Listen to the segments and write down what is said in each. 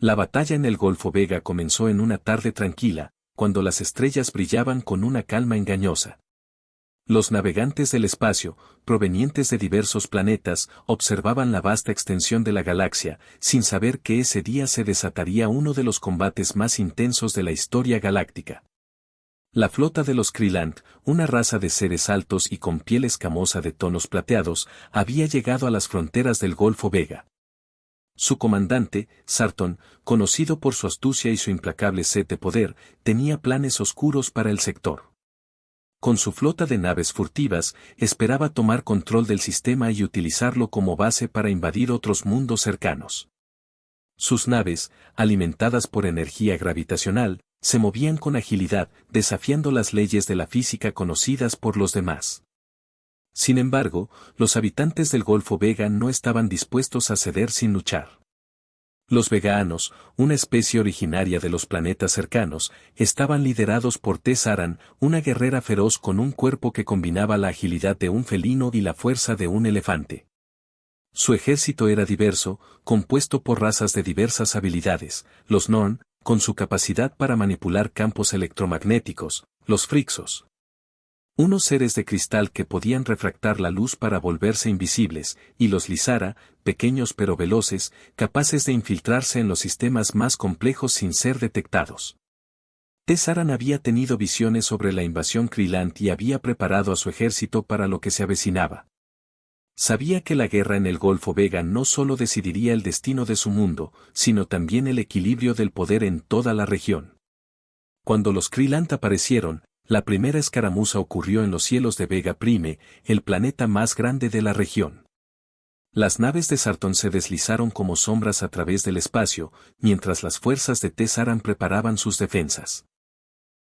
La batalla en el Golfo Vega comenzó en una tarde tranquila, cuando las estrellas brillaban con una calma engañosa. Los navegantes del espacio, provenientes de diversos planetas, observaban la vasta extensión de la galaxia, sin saber que ese día se desataría uno de los combates más intensos de la historia galáctica. La flota de los Krylant, una raza de seres altos y con piel escamosa de tonos plateados, había llegado a las fronteras del Golfo Vega. Su comandante, Sartón, conocido por su astucia y su implacable sed de poder, tenía planes oscuros para el sector. Con su flota de naves furtivas, esperaba tomar control del sistema y utilizarlo como base para invadir otros mundos cercanos. Sus naves, alimentadas por energía gravitacional, se movían con agilidad, desafiando las leyes de la física conocidas por los demás. Sin embargo, los habitantes del Golfo Vega no estaban dispuestos a ceder sin luchar. Los Vegaanos, una especie originaria de los planetas cercanos, estaban liderados por Tessaran, una guerrera feroz con un cuerpo que combinaba la agilidad de un felino y la fuerza de un elefante. Su ejército era diverso, compuesto por razas de diversas habilidades: los Norn, con su capacidad para manipular campos electromagnéticos; los Frixos, unos seres de cristal que podían refractar la luz para volverse invisibles; y los Lizara, pequeños pero veloces, capaces de infiltrarse en los sistemas más complejos sin ser detectados. Tessaran había tenido visiones sobre la invasión Krylant y había preparado a su ejército para lo que se avecinaba. Sabía que la guerra en el Golfo Vega no solo decidiría el destino de su mundo, sino también el equilibrio del poder en toda la región. Cuando los Krylant aparecieron, la primera escaramuza ocurrió en los cielos de Vega Prime, el planeta más grande de la región. Las naves de Sartón se deslizaron como sombras a través del espacio, mientras las fuerzas de Tessaran preparaban sus defensas.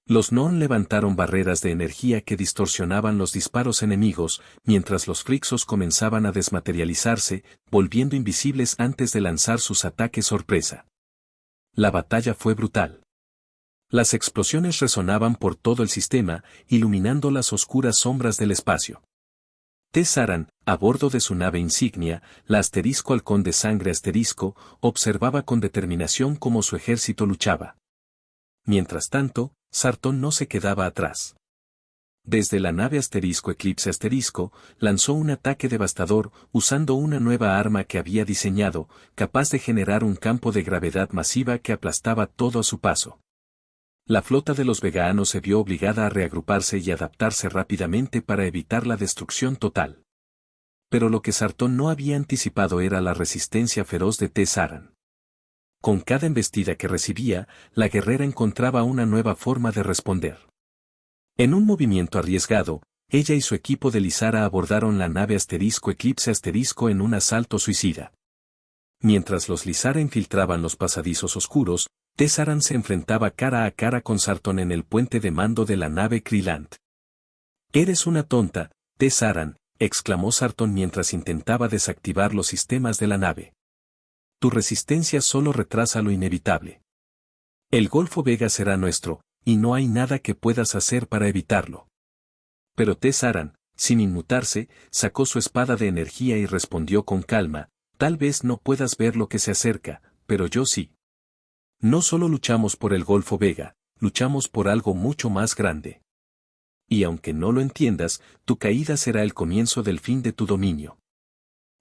Los Non levantaron barreras de energía que distorsionaban los disparos enemigos, mientras los Frixos comenzaban a desmaterializarse, volviendo invisibles antes de lanzar sus ataques sorpresa. La batalla fue brutal. Las explosiones resonaban por todo el sistema, iluminando las oscuras sombras del espacio. Tessaran, a bordo de su nave insignia, la Asterisco Halcón de Sangre Asterisco, observaba con determinación cómo su ejército luchaba. Mientras tanto, Sartón no se quedaba atrás. Desde la nave Asterisco Eclipse Asterisco, lanzó un ataque devastador, usando una nueva arma que había diseñado, capaz de generar un campo de gravedad masiva que aplastaba todo a su paso. La flota de los Vegaanos se vio obligada a reagruparse y adaptarse rápidamente para evitar la destrucción total. Pero lo que Sartón no había anticipado era la resistencia feroz de Tessaran. Con cada embestida que recibía, la guerrera encontraba una nueva forma de responder. En un movimiento arriesgado, ella y su equipo de Lizara abordaron la nave Asterisco Eclipse Asterisco en un asalto suicida. Mientras los Lizara infiltraban los pasadizos oscuros, Tessaran se enfrentaba cara a cara con Sartón en el puente de mando de la nave Krylant. «Eres una tonta, Tessaran», exclamó Sartón mientras intentaba desactivar los sistemas de la nave. «Tu resistencia solo retrasa lo inevitable. El Golfo Vega será nuestro, y no hay nada que puedas hacer para evitarlo». Pero Tessaran, sin inmutarse, sacó su espada de energía y respondió con calma: «Tal vez no puedas ver lo que se acerca, pero yo sí. No solo luchamos por el Golfo Vega, luchamos por algo mucho más grande. Y aunque no lo entiendas, tu caída será el comienzo del fin de tu dominio».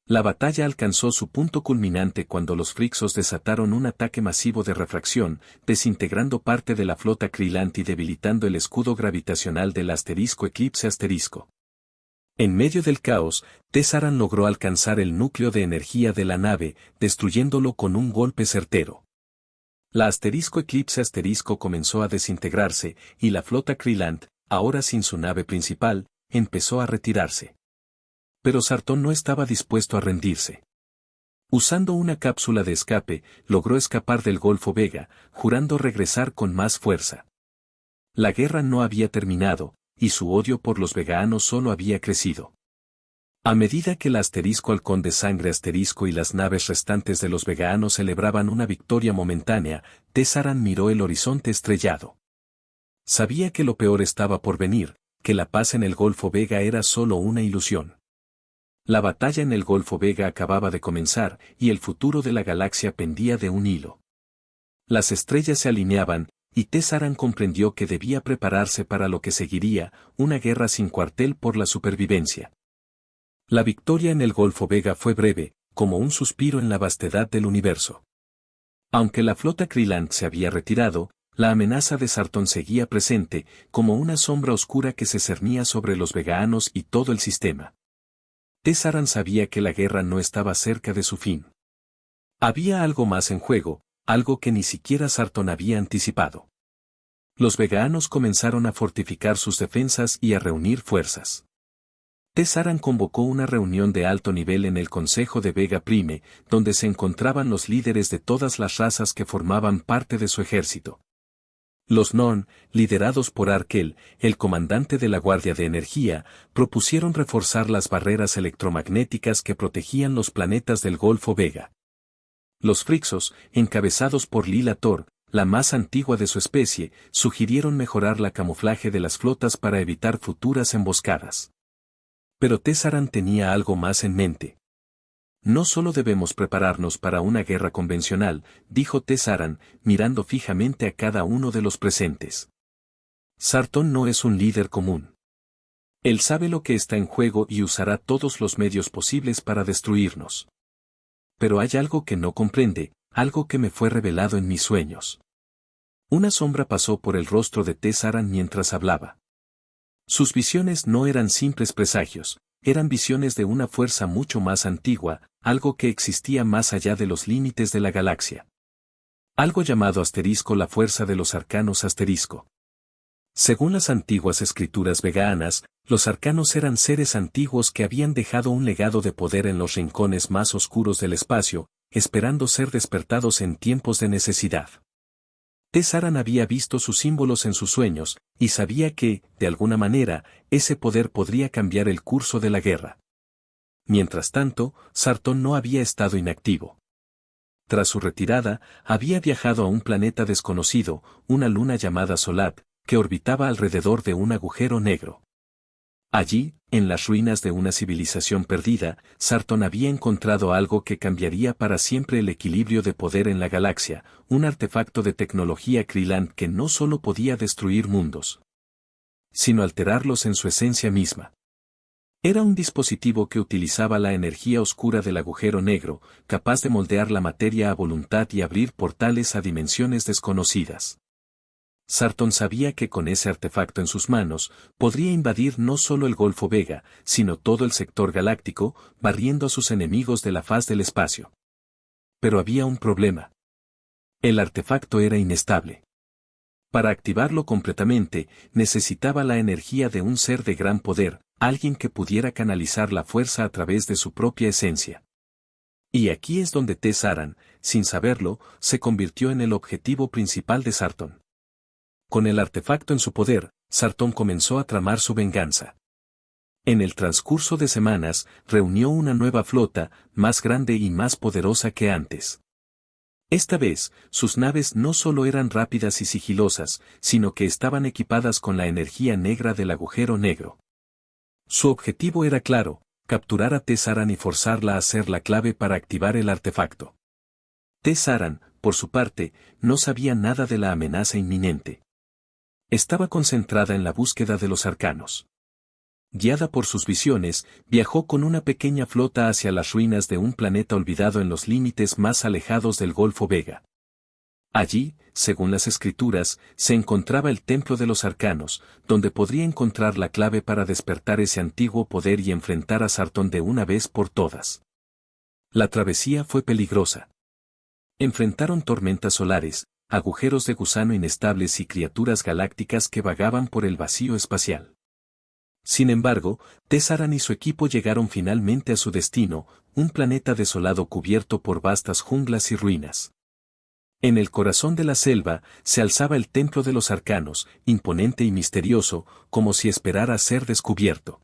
La batalla alcanzó su punto culminante cuando los Frixos desataron un ataque masivo de refracción, desintegrando parte de la flota Krylant y debilitando el escudo gravitacional del Asterisco Eclipse Asterisco. En medio del caos, Tessaran logró alcanzar el núcleo de energía de la nave, destruyéndolo con un golpe certero. La Asterisco Eclipse Asterisco comenzó a desintegrarse, y la flota Krylant, ahora sin su nave principal, empezó a retirarse. Pero Sartón no estaba dispuesto a rendirse. Usando una cápsula de escape, logró escapar del Golfo Vega, jurando regresar con más fuerza. La guerra no había terminado, y su odio por los Vegaanos solo había crecido. A medida que el Asterisco Halcón de Sangre Asterisco y las naves restantes de los Vegaanos celebraban una victoria momentánea, Tessaran miró el horizonte estrellado. Sabía que lo peor estaba por venir, que la paz en el Golfo Vega era solo una ilusión. La batalla en el Golfo Vega acababa de comenzar, y el futuro de la galaxia pendía de un hilo. Las estrellas se alineaban, y Tessaran comprendió que debía prepararse para lo que seguiría, una guerra sin cuartel por la supervivencia. La victoria en el Golfo Vega fue breve, como un suspiro en la vastedad del universo. Aunque la flota Krylant se había retirado, la amenaza de Sartón seguía presente, como una sombra oscura que se cernía sobre los veganos y todo el sistema. Tessaran sabía que la guerra no estaba cerca de su fin. Había algo más en juego, algo que ni siquiera Sartón había anticipado. Los veganos comenzaron a fortificar sus defensas y a reunir fuerzas. Tessaran convocó una reunión de alto nivel en el Consejo de Vega Prime, donde se encontraban los líderes de todas las razas que formaban parte de su ejército. Los Norn, liderados por Arkel, el comandante de la Guardia de Energía, propusieron reforzar las barreras electromagnéticas que protegían los planetas del Golfo Vega. Los Frixos, encabezados por Lila Thor, la más antigua de su especie, sugirieron mejorar la camuflaje de las flotas para evitar futuras emboscadas. Pero Tessaran tenía algo más en mente. No solo debemos prepararnos para una guerra convencional, dijo Tessaran, mirando fijamente a cada uno de los presentes. Sartón no es un líder común. Él sabe lo que está en juego y usará todos los medios posibles para destruirnos. Pero hay algo que no comprende, algo que me fue revelado en mis sueños. Una sombra pasó por el rostro de Tessaran mientras hablaba. Sus visiones no eran simples presagios, eran visiones de una fuerza mucho más antigua, algo que existía más allá de los límites de la galaxia. Algo llamado asterisco, la fuerza de los arcanos asterisco. Según las antiguas escrituras veganas, los arcanos eran seres antiguos que habían dejado un legado de poder en los rincones más oscuros del espacio, esperando ser despertados en tiempos de necesidad. Tessaran había visto sus símbolos en sus sueños, y sabía que, de alguna manera, ese poder podría cambiar el curso de la guerra. Mientras tanto, Sartón no había estado inactivo. Tras su retirada, había viajado a un planeta desconocido, una luna llamada Solat, que orbitaba alrededor de un agujero negro. Allí, en las ruinas de una civilización perdida, Sartón había encontrado algo que cambiaría para siempre el equilibrio de poder en la galaxia, un artefacto de tecnología Krylant que no solo podía destruir mundos, sino alterarlos en su esencia misma. Era un dispositivo que utilizaba la energía oscura del agujero negro, capaz de moldear la materia a voluntad y abrir portales a dimensiones desconocidas. Sartón sabía que con ese artefacto en sus manos, podría invadir no solo el Golfo Vega, sino todo el sector galáctico, barriendo a sus enemigos de la faz del espacio. Pero había un problema. El artefacto era inestable. Para activarlo completamente, necesitaba la energía de un ser de gran poder, alguien que pudiera canalizar la fuerza a través de su propia esencia. Y aquí es donde Tessaran, sin saberlo, se convirtió en el objetivo principal de Sartón. Con el artefacto en su poder, Sartón comenzó a tramar su venganza. En el transcurso de semanas, reunió una nueva flota, más grande y más poderosa que antes. Esta vez, sus naves no solo eran rápidas y sigilosas, sino que estaban equipadas con la energía negra del agujero negro. Su objetivo era claro, capturar a Tessaran y forzarla a ser la clave para activar el artefacto. Tessaran, por su parte, no sabía nada de la amenaza inminente. Estaba concentrada en la búsqueda de los arcanos. Guiada por sus visiones, viajó con una pequeña flota hacia las ruinas de un planeta olvidado en los límites más alejados del Golfo Vega. Allí, según las escrituras, se encontraba el Templo de los Arcanos, donde podría encontrar la clave para despertar ese antiguo poder y enfrentar a Sartón de una vez por todas. La travesía fue peligrosa. Enfrentaron tormentas solares, agujeros de gusano inestables y criaturas galácticas que vagaban por el vacío espacial. Sin embargo, Tessaran y su equipo llegaron finalmente a su destino, un planeta desolado cubierto por vastas junglas y ruinas. En el corazón de la selva, se alzaba el Templo de los Arcanos, imponente y misterioso, como si esperara ser descubierto.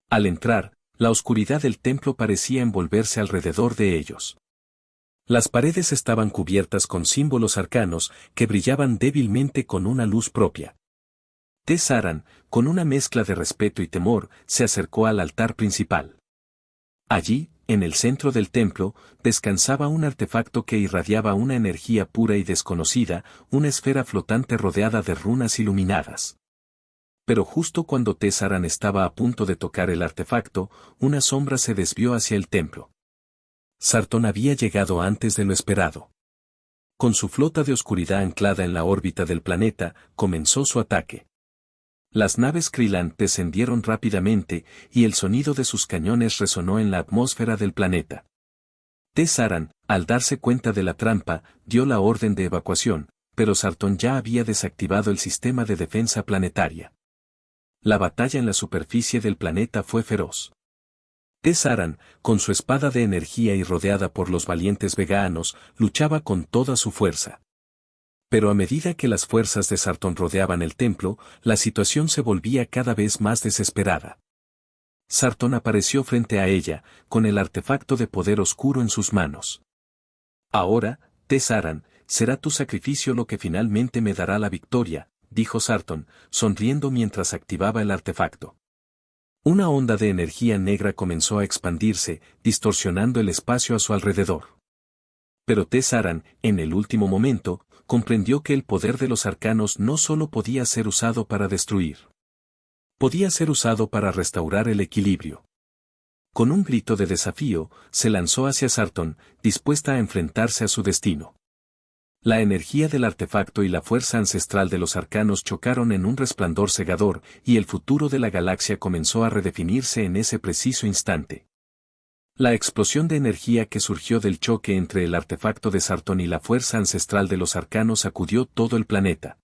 Al entrar, la oscuridad del templo parecía envolverse alrededor de ellos. Las paredes estaban cubiertas con símbolos arcanos que brillaban débilmente con una luz propia. Tessaran, con una mezcla de respeto y temor, se acercó al altar principal. Allí, en el centro del templo, descansaba un artefacto que irradiaba una energía pura y desconocida, una esfera flotante rodeada de runas iluminadas. Pero justo cuando Tessaran estaba a punto de tocar el artefacto, una sombra se desvió hacia el templo. Sartón había llegado antes de lo esperado. Con su flota de oscuridad anclada en la órbita del planeta, comenzó su ataque. Las naves Krylant descendieron rápidamente, y el sonido de sus cañones resonó en la atmósfera del planeta. Tessaran, al darse cuenta de la trampa, dio la orden de evacuación, pero Sartón ya había desactivado el sistema de defensa planetaria. La batalla en la superficie del planeta fue feroz. Tessaran, con su espada de energía y rodeada por los valientes veganos, luchaba con toda su fuerza. Pero a medida que las fuerzas de Sartón rodeaban el templo, la situación se volvía cada vez más desesperada. Sartón apareció frente a ella, con el artefacto de poder oscuro en sus manos. Ahora, Tessaran, será tu sacrificio lo que finalmente me dará la victoria, dijo Sartón, sonriendo mientras activaba el artefacto. Una onda de energía negra comenzó a expandirse, distorsionando el espacio a su alrededor. Pero Tessaran, en el último momento, comprendió que el poder de los arcanos no solo podía ser usado para destruir. Podía ser usado para restaurar el equilibrio. Con un grito de desafío, se lanzó hacia Sartón, dispuesta a enfrentarse a su destino. La energía del artefacto y la fuerza ancestral de los arcanos chocaron en un resplandor cegador, y el futuro de la galaxia comenzó a redefinirse en ese preciso instante. La explosión de energía que surgió del choque entre el artefacto de Sartón y la fuerza ancestral de los arcanos sacudió todo el planeta.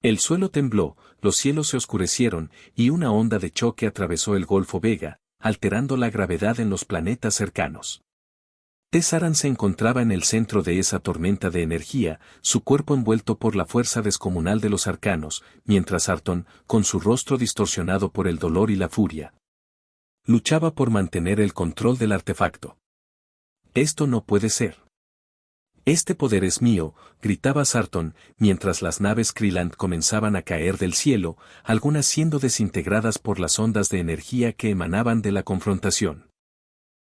El suelo tembló, los cielos se oscurecieron, y una onda de choque atravesó el Golfo Vega, alterando la gravedad en los planetas cercanos. Tessaran se encontraba en el centro de esa tormenta de energía, su cuerpo envuelto por la fuerza descomunal de los arcanos, mientras Sartón, con su rostro distorsionado por el dolor y la furia, luchaba por mantener el control del artefacto. Esto no puede ser. Este poder es mío, gritaba Sartón, mientras las naves Krylant comenzaban a caer del cielo, algunas siendo desintegradas por las ondas de energía que emanaban de la confrontación.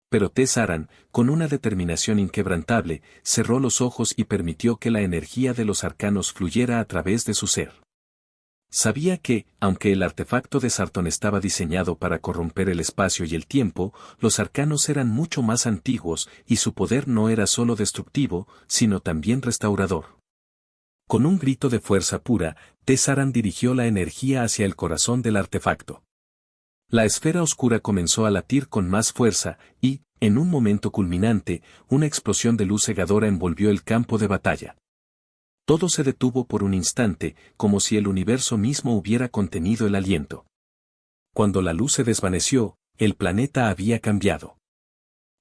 Pero Tessaran, con una determinación inquebrantable, cerró los ojos y permitió que la energía de los arcanos fluyera a través de su ser. Sabía que, aunque el artefacto de Sartón estaba diseñado para corromper el espacio y el tiempo, los arcanos eran mucho más antiguos y su poder no era solo destructivo, sino también restaurador. Con un grito de fuerza pura, Tessaran dirigió la energía hacia el corazón del artefacto. La esfera oscura comenzó a latir con más fuerza y, en un momento culminante, una explosión de luz cegadora envolvió el campo de batalla. Todo se detuvo por un instante, como si el universo mismo hubiera contenido el aliento. Cuando la luz se desvaneció, el planeta había cambiado.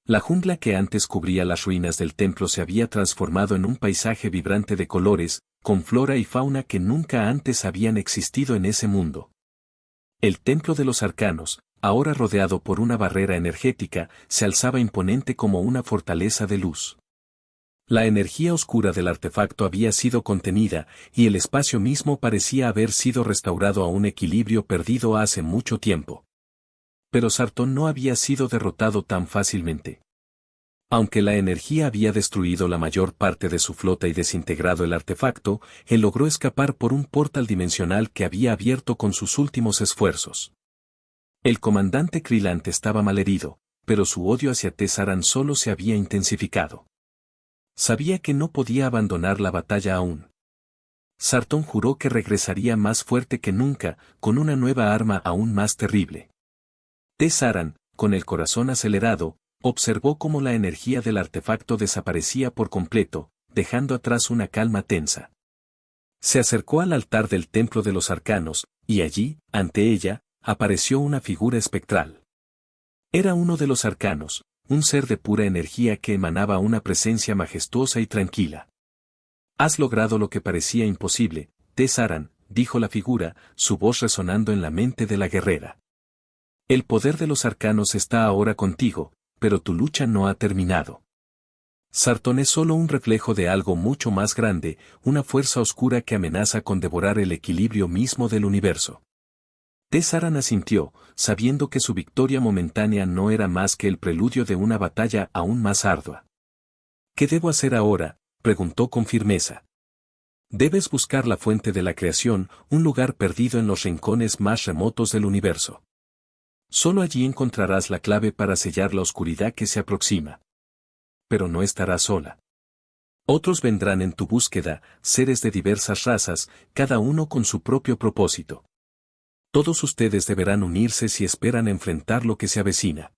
La jungla que antes cubría las ruinas del templo se había transformado en un paisaje vibrante de colores, con flora y fauna que nunca antes habían existido en ese mundo. El templo de los arcanos, ahora rodeado por una barrera energética, se alzaba imponente como una fortaleza de luz. La energía oscura del artefacto había sido contenida, y el espacio mismo parecía haber sido restaurado a un equilibrio perdido hace mucho tiempo. Pero Sartón no había sido derrotado tan fácilmente. Aunque la energía había destruido la mayor parte de su flota y desintegrado el artefacto, él logró escapar por un portal dimensional que había abierto con sus últimos esfuerzos. El comandante Krylant estaba malherido, pero su odio hacia Tessaran solo se había intensificado. Sabía que no podía abandonar la batalla aún. Sartón juró que regresaría más fuerte que nunca, con una nueva arma aún más terrible. Tessaran, con el corazón acelerado, observó cómo la energía del artefacto desaparecía por completo, dejando atrás una calma tensa. Se acercó al altar del templo de los arcanos, y allí, ante ella, apareció una figura espectral. Era uno de los arcanos, un ser de pura energía que emanaba una presencia majestuosa y tranquila. Has logrado lo que parecía imposible, Tessaran, dijo la figura, su voz resonando en la mente de la guerrera. El poder de los arcanos está ahora contigo, pero tu lucha no ha terminado. Sartón es solo un reflejo de algo mucho más grande, una fuerza oscura que amenaza con devorar el equilibrio mismo del universo. Tesaran asintió, sabiendo que su victoria momentánea no era más que el preludio de una batalla aún más ardua. ¿Qué debo hacer ahora?, preguntó con firmeza. Debes buscar la fuente de la creación, un lugar perdido en los rincones más remotos del universo. Solo allí encontrarás la clave para sellar la oscuridad que se aproxima. Pero no estarás sola. Otros vendrán en tu búsqueda, seres de diversas razas, cada uno con su propio propósito. Todos ustedes deberán unirse si esperan enfrentar lo que se avecina.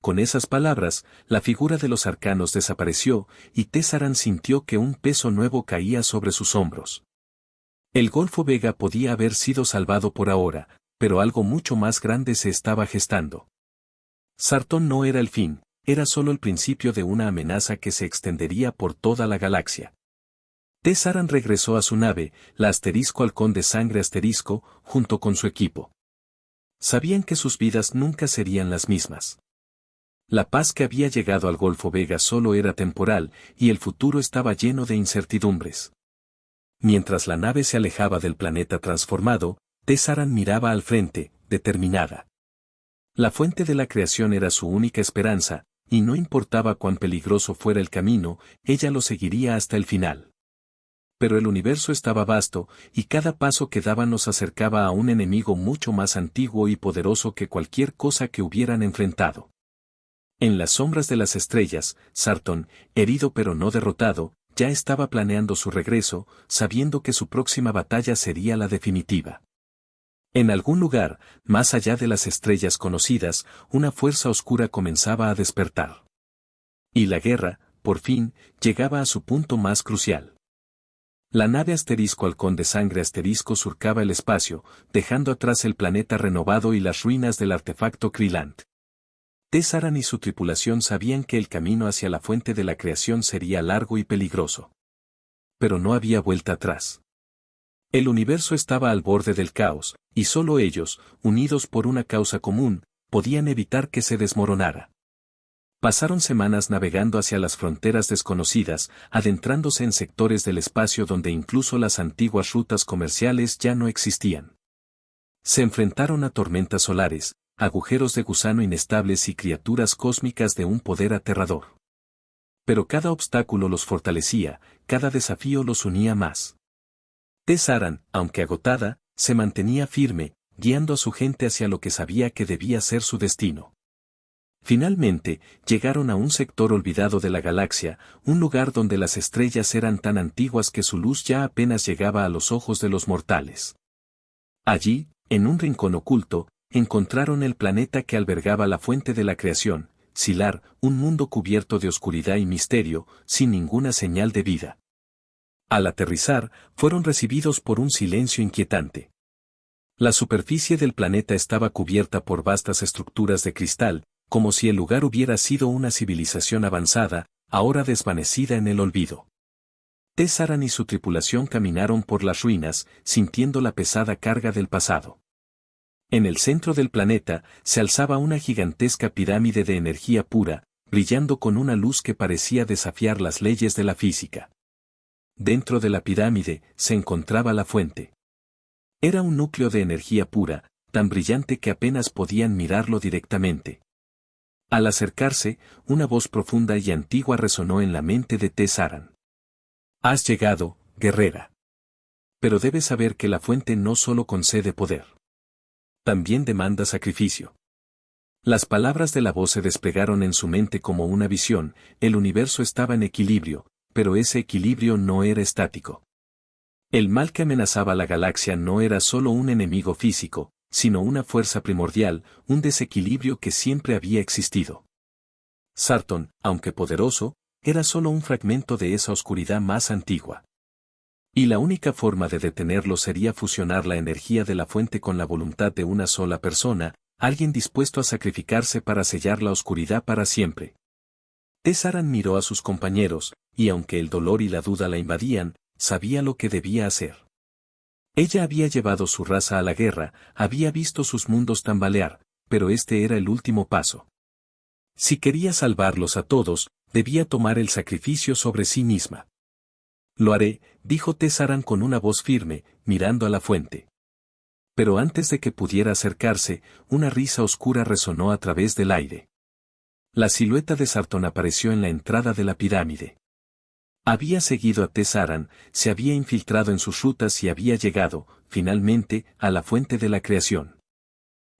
Con esas palabras, la figura de los arcanos desapareció, y Tesaran sintió que un peso nuevo caía sobre sus hombros. El Golfo Vega podía haber sido salvado por ahora, pero algo mucho más grande se estaba gestando. Sartón no era el fin, era solo el principio de una amenaza que se extendería por toda la galaxia. Tesaran regresó a su nave, la Halcón de Sangre junto con su equipo. Sabían que sus vidas nunca serían las mismas. La paz que había llegado al Golfo Vega solo era temporal, y el futuro estaba lleno de incertidumbres. Mientras la nave se alejaba del planeta transformado, Tesaran miraba al frente, determinada. La fuente de la creación era su única esperanza, y no importaba cuán peligroso fuera el camino, ella lo seguiría hasta el final. Pero el universo estaba vasto, y cada paso que daban nos acercaba a un enemigo mucho más antiguo y poderoso que cualquier cosa que hubieran enfrentado. En las sombras de las estrellas, Sartón, herido pero no derrotado, ya estaba planeando su regreso, sabiendo que su próxima batalla sería la definitiva. En algún lugar, más allá de las estrellas conocidas, una fuerza oscura comenzaba a despertar. Y la guerra, por fin, llegaba a su punto más crucial. La nave Halcón de Sangre surcaba el espacio, dejando atrás el planeta renovado y las ruinas del artefacto Krylant. Tesaran y su tripulación sabían que el camino hacia la fuente de la creación sería largo y peligroso. Pero no había vuelta atrás. El universo estaba al borde del caos, y solo ellos, unidos por una causa común, podían evitar que se desmoronara. Pasaron semanas navegando hacia las fronteras desconocidas, adentrándose en sectores del espacio donde incluso las antiguas rutas comerciales ya no existían. Se enfrentaron a tormentas solares, agujeros de gusano inestables y criaturas cósmicas de un poder aterrador. Pero cada obstáculo los fortalecía, cada desafío los unía más. Tesaran, aunque agotada, se mantenía firme, guiando a su gente hacia lo que sabía que debía ser su destino. Finalmente, llegaron a un sector olvidado de la galaxia, un lugar donde las estrellas eran tan antiguas que su luz ya apenas llegaba a los ojos de los mortales. Allí, en un rincón oculto, encontraron el planeta que albergaba la fuente de la creación, Silar, un mundo cubierto de oscuridad y misterio, sin ninguna señal de vida. Al aterrizar, fueron recibidos por un silencio inquietante. La superficie del planeta estaba cubierta por vastas estructuras de cristal, como si el lugar hubiera sido una civilización avanzada, ahora desvanecida en el olvido. Tesaran y su tripulación caminaron por las ruinas, sintiendo la pesada carga del pasado. En el centro del planeta, se alzaba una gigantesca pirámide de energía pura, brillando con una luz que parecía desafiar las leyes de la física. Dentro de la pirámide, se encontraba la fuente. Era un núcleo de energía pura, tan brillante que apenas podían mirarlo directamente. Al acercarse, una voz profunda y antigua resonó en la mente de Tesaran. Has llegado, guerrera. Pero debes saber que la fuente no solo concede poder. También demanda sacrificio. Las palabras de la voz se desplegaron en su mente como una visión, el universo estaba en equilibrio, pero ese equilibrio no era estático. El mal que amenazaba la galaxia no era solo un enemigo físico, sino una fuerza primordial, un desequilibrio que siempre había existido. Sartón, aunque poderoso, era solo un fragmento de esa oscuridad más antigua. Y la única forma de detenerlo sería fusionar la energía de la fuente con la voluntad de una sola persona, alguien dispuesto a sacrificarse para sellar la oscuridad para siempre. Tesaran miró a sus compañeros, y aunque el dolor y la duda la invadían, sabía lo que debía hacer. Ella había llevado su raza a la guerra, había visto sus mundos tambalear, pero este era el último paso. Si quería salvarlos a todos, debía tomar el sacrificio sobre sí misma. Lo haré, dijo Tesaran con una voz firme, mirando a la fuente. Pero antes de que pudiera acercarse, una risa oscura resonó a través del aire. La silueta de Sartón apareció en la entrada de la pirámide. Había seguido a Tessaran, se había infiltrado en sus rutas y había llegado, finalmente, a la fuente de la creación.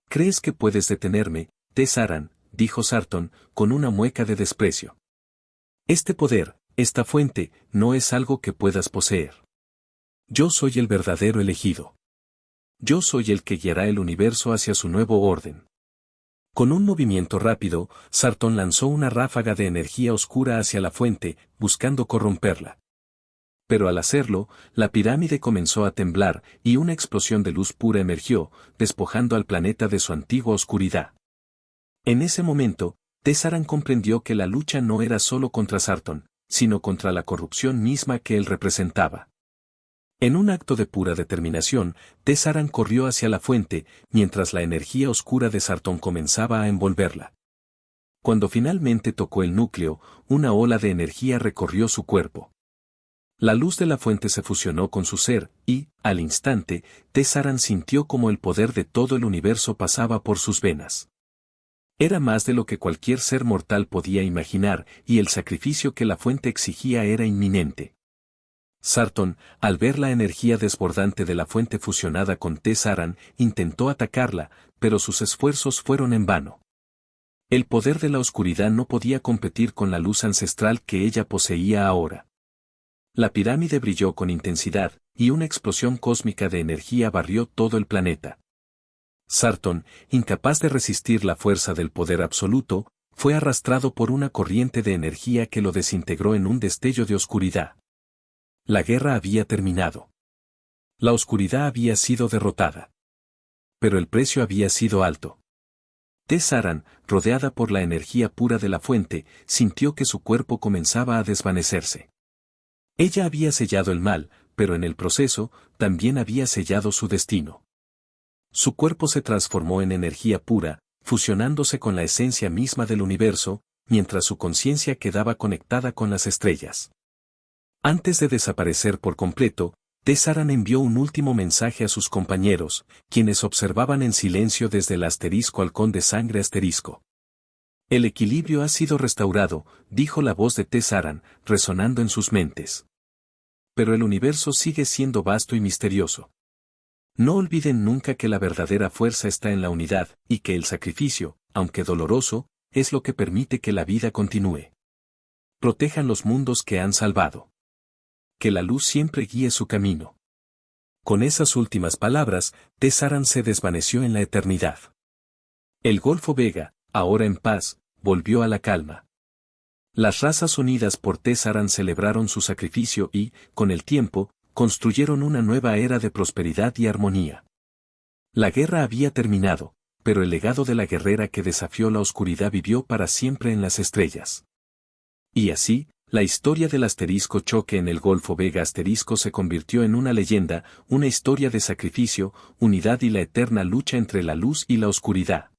¿Crees que puedes detenerme, Tessaran?, dijo Sartón, con una mueca de desprecio. Este poder, esta fuente, no es algo que puedas poseer. Yo soy el verdadero elegido. Yo soy el que guiará el universo hacia su nuevo orden. Con un movimiento rápido, Sartón lanzó una ráfaga de energía oscura hacia la fuente, buscando corromperla. Pero al hacerlo, la pirámide comenzó a temblar, y una explosión de luz pura emergió, despojando al planeta de su antigua oscuridad. En ese momento, Tessaran comprendió que la lucha no era solo contra Sartón, sino contra la corrupción misma que él representaba. En un acto de pura determinación, Tessaran corrió hacia la fuente, mientras la energía oscura de Sartón comenzaba a envolverla. Cuando finalmente tocó el núcleo, una ola de energía recorrió su cuerpo. La luz de la fuente se fusionó con su ser, y, al instante, Tessaran sintió como el poder de todo el universo pasaba por sus venas. Era más de lo que cualquier ser mortal podía imaginar, y el sacrificio que la fuente exigía era inminente. Sartón, al ver la energía desbordante de la fuente fusionada con Tessaran, intentó atacarla, pero sus esfuerzos fueron en vano. El poder de la oscuridad no podía competir con la luz ancestral que ella poseía ahora. La pirámide brilló con intensidad, y una explosión cósmica de energía barrió todo el planeta. Sartón, incapaz de resistir la fuerza del poder absoluto, fue arrastrado por una corriente de energía que lo desintegró en un destello de oscuridad. La guerra había terminado. La oscuridad había sido derrotada. Pero el precio había sido alto. Tessaran, rodeada por la energía pura de la fuente, sintió que su cuerpo comenzaba a desvanecerse. Ella había sellado el mal, pero en el proceso, también había sellado su destino. Su cuerpo se transformó en energía pura, fusionándose con la esencia misma del universo, mientras su conciencia quedaba conectada con las estrellas. Antes de desaparecer por completo, Tessaran envió un último mensaje a sus compañeros, quienes observaban en silencio desde el asterisco halcón de sangre asterisco. El equilibrio ha sido restaurado, dijo la voz de Tessaran, resonando en sus mentes. Pero el universo sigue siendo vasto y misterioso. No olviden nunca que la verdadera fuerza está en la unidad, y que el sacrificio, aunque doloroso, es lo que permite que la vida continúe. Protejan los mundos que han salvado. Que la luz siempre guíe su camino. Con esas últimas palabras, Tessaran se desvaneció en la eternidad. El Golfo Vega, ahora en paz, volvió a la calma. Las razas unidas por Tessaran celebraron su sacrificio y, con el tiempo, construyeron una nueva era de prosperidad y armonía. La guerra había terminado, pero el legado de la guerrera que desafió la oscuridad vivió para siempre en las estrellas. Y así, la historia del asterisco choque en el Golfo Vega asterisco se convirtió en una leyenda, una historia de sacrificio, unidad y la eterna lucha entre la luz y la oscuridad.